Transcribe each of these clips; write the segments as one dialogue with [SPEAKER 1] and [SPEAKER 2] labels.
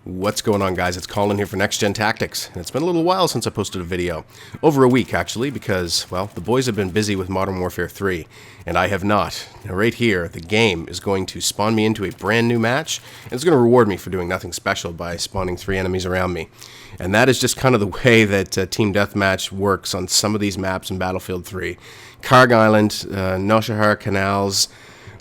[SPEAKER 1] What's going on, guys? It's Colin here for NextGenTactics, and it's been a little while since I posted a video. Over a week, actually, because, well, the boys have been busy with Modern Warfare 3, and I have not. Now, right here, the game is going to spawn me into a brand new match, and it's going to reward me for doing nothing special by spawning 3 enemies around me. And that is just kind of the way that Team Deathmatch works on some of these maps in Battlefield 3. Karg Island, Noshahar Canals.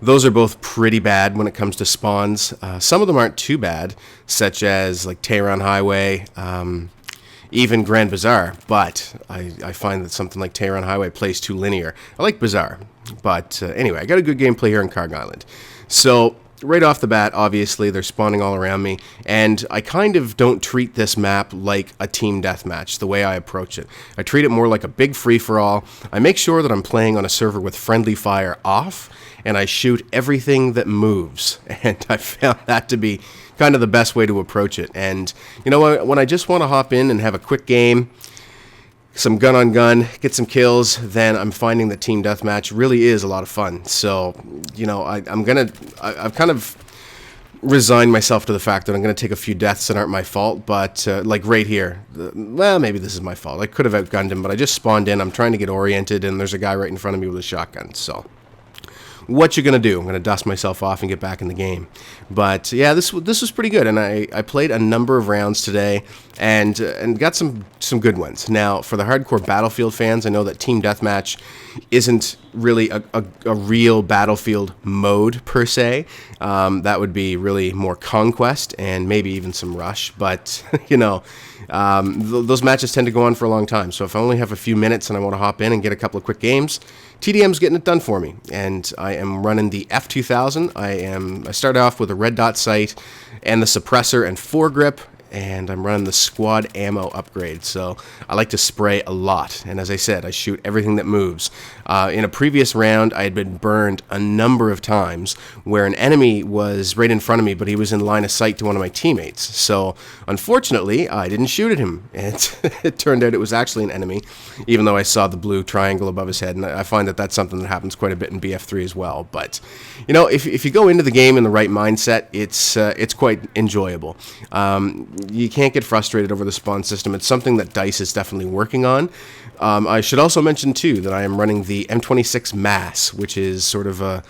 [SPEAKER 1] Those are both pretty bad when it comes to spawns. Some of them aren't too bad, such as like Tehran Highway, even Grand Bazaar. But I find that something like Tehran Highway plays too linear. I like Bazaar, but anyway, I got a good gameplay here in Karg Island. So right off the bat, obviously, they're spawning all around me, and I kind of don't treat this map like a team deathmatch, the way I approach it. I treat it more like a big free-for-all. I make sure that I'm playing on a server with friendly fire off, and I shoot everything that moves, and I found that to be kind of the best way to approach it. And, you know, when I just want to hop in and have a quick game, some gun-on-gun, get some kills, then I'm finding that Team Deathmatch really is a lot of fun. So, you know, I've kind of resigned myself to the fact that I'm going to take a few deaths that aren't my fault, but, like right here, well, maybe this is my fault. I could have outgunned him, but I just spawned in, I'm trying to get oriented, and there's a guy right in front of me with a shotgun, so what you gonna do? I'm gonna dust myself off and get back in the game. But yeah, this was pretty good, and I played a number of rounds today and got some good ones. Now, for the hardcore Battlefield fans, I know that Team Deathmatch isn't really a real Battlefield mode per se. That would be really more Conquest and maybe even some Rush. But you know, those matches tend to go on for a long time. So if I only have a few minutes and I want to hop in and get a couple of quick games, TDM's getting it done for me, and I am running the F2000. I started off with a red dot sight and the suppressor and foregrip, and I'm running the squad ammo upgrade, so I like to spray a lot, and as I said, I shoot everything that moves. In a previous round, I had been burned a number of times where an enemy was right in front of me, but he was in line of sight to one of my teammates, so unfortunately, I didn't shoot at him, and it turned out it was actually an enemy, even though I saw the blue triangle above his head, and I find that that's something that happens quite a bit in BF3 as well. But, you know, if you go into the game in the right mindset, it's quite enjoyable. You can't get frustrated over the spawn system. It's something that DICE is definitely working on. I should also mention, too, that I am running the M26 Mass, which is sort of a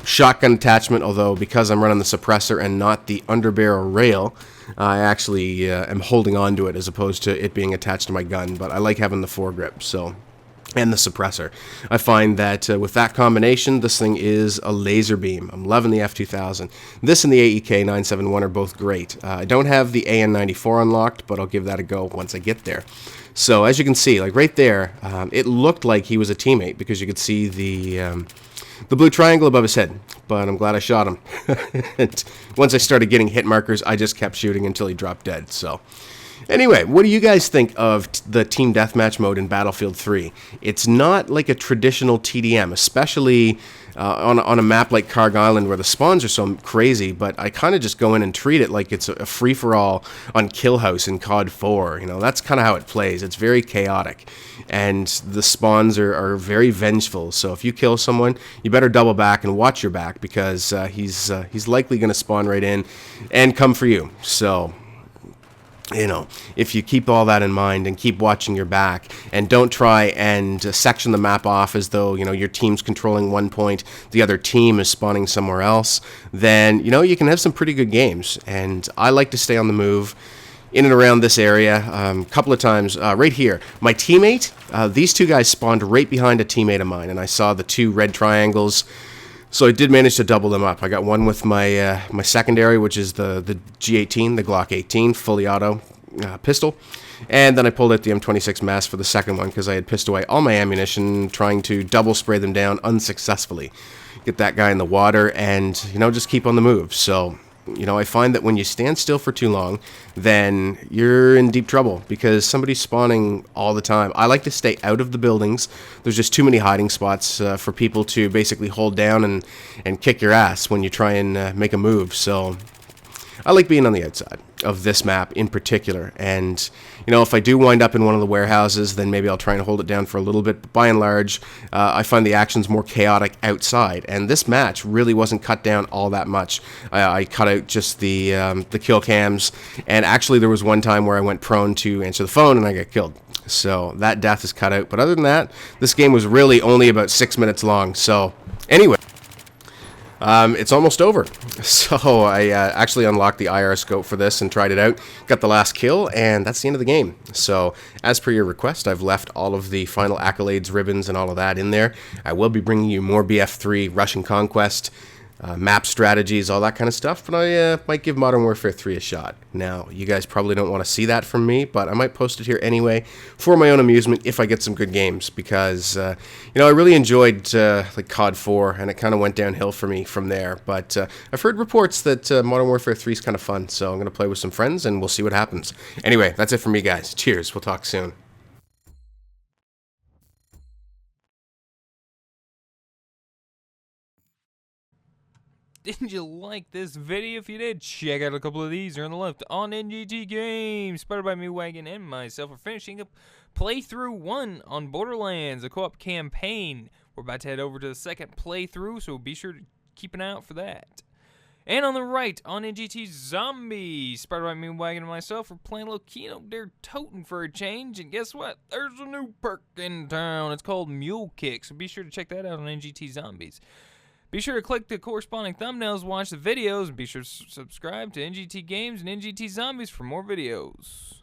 [SPEAKER 1] shotgun attachment, although because I'm running the suppressor and not the underbarrel rail, I actually am holding on to it as opposed to it being attached to my gun, but I like having the foregrip, so, and the suppressor. I find that with that combination, this thing is a laser beam. I'm loving the F2000. This and the AEK 971 are both great. I don't have the AN94 unlocked, but I'll give that a go once I get there. So as you can see, like right there, it looked like he was a teammate because you could see the blue triangle above his head, but I'm glad I shot him. And once I started getting hit markers, I just kept shooting until he dropped dead. So anyway, what do you guys think of the Team Deathmatch mode in Battlefield 3? It's not like a traditional TDM, especially on a map like Karg Island where the spawns are so crazy, but I kind of just go in and treat it like it's a free-for-all on Kill House in COD 4. You know, that's kind of how it plays. It's very chaotic, and the spawns are very vengeful. So if you kill someone, you better double back and watch your back, because he's likely going to spawn right in and come for you. So, you know, if you keep all that in mind and keep watching your back and don't try and section the map off as though, you know, your team's controlling one point, the other team is spawning somewhere else, then, you know, you can have some pretty good games. And I like to stay on the move in and around this area. A couple of times, right here, my teammate, these two guys spawned right behind a teammate of mine, and I saw the two red triangles. So I did manage to double them up. I got one with my my secondary, which is the G18, the Glock 18, fully auto pistol. And then I pulled out the M26 Mass for the second one because I had pissed away all my ammunition trying to double spray them down unsuccessfully. Get that guy in the water and, you know, just keep on the move. So, you know, I find that when you stand still for too long, then you're in deep trouble because somebody's spawning all the time. I like to stay out of the buildings. There's just too many hiding spots for people to basically hold down and kick your ass when you try and make a move. So I like being on the outside. this map in particular. And, you know, if I do wind up in one of the warehouses, then maybe I'll try and hold it down for a little bit. But by and large, I find the actions more chaotic outside. And this match really wasn't cut down all that much. I cut out just the kill cams. And actually, there was one time where I went prone to answer the phone and I got killed. So that death is cut out. But other than that, this game was really only about 6 minutes long. So anyway. It's almost over. So I actually unlocked the IR scope for this and tried it out. Got the last kill, and that's the end of the game. So as per your request, I've left all of the final accolades, ribbons, and all of that in there. I will be bringing you more BF3, Russian Conquest, map strategies, all that kind of stuff, but I might give Modern Warfare 3 a shot. Now, you guys probably don't want to see that from me, but I might post it here anyway for my own amusement if I get some good games, because, you know, I really enjoyed like COD 4, and it kind of went downhill for me from there, but I've heard reports that Modern Warfare 3 is kind of fun, so I'm going to play with some friends, and we'll see what happens. Anyway, that's it for me, guys. Cheers. We'll talk soon.
[SPEAKER 2] Did you like this video? If you did, check out a couple of these here on the left on NGT Games, started by me, Wagon, and myself. We're finishing up playthrough 1 on Borderlands, a co-op campaign. We're about to head over to the second playthrough, so be sure to keep an eye out for that. And on the right, on NGT Zombies, started by me, Wagon, and myself. We're playing a little Kino Dare Totem for a change, and guess what? There's a new perk in town. It's called Mule Kick, so be sure to check that out on NGT Zombies. Be sure to click the corresponding thumbnails, watch the videos, and be sure to subscribe to NGT Games and NGT Zombies for more videos.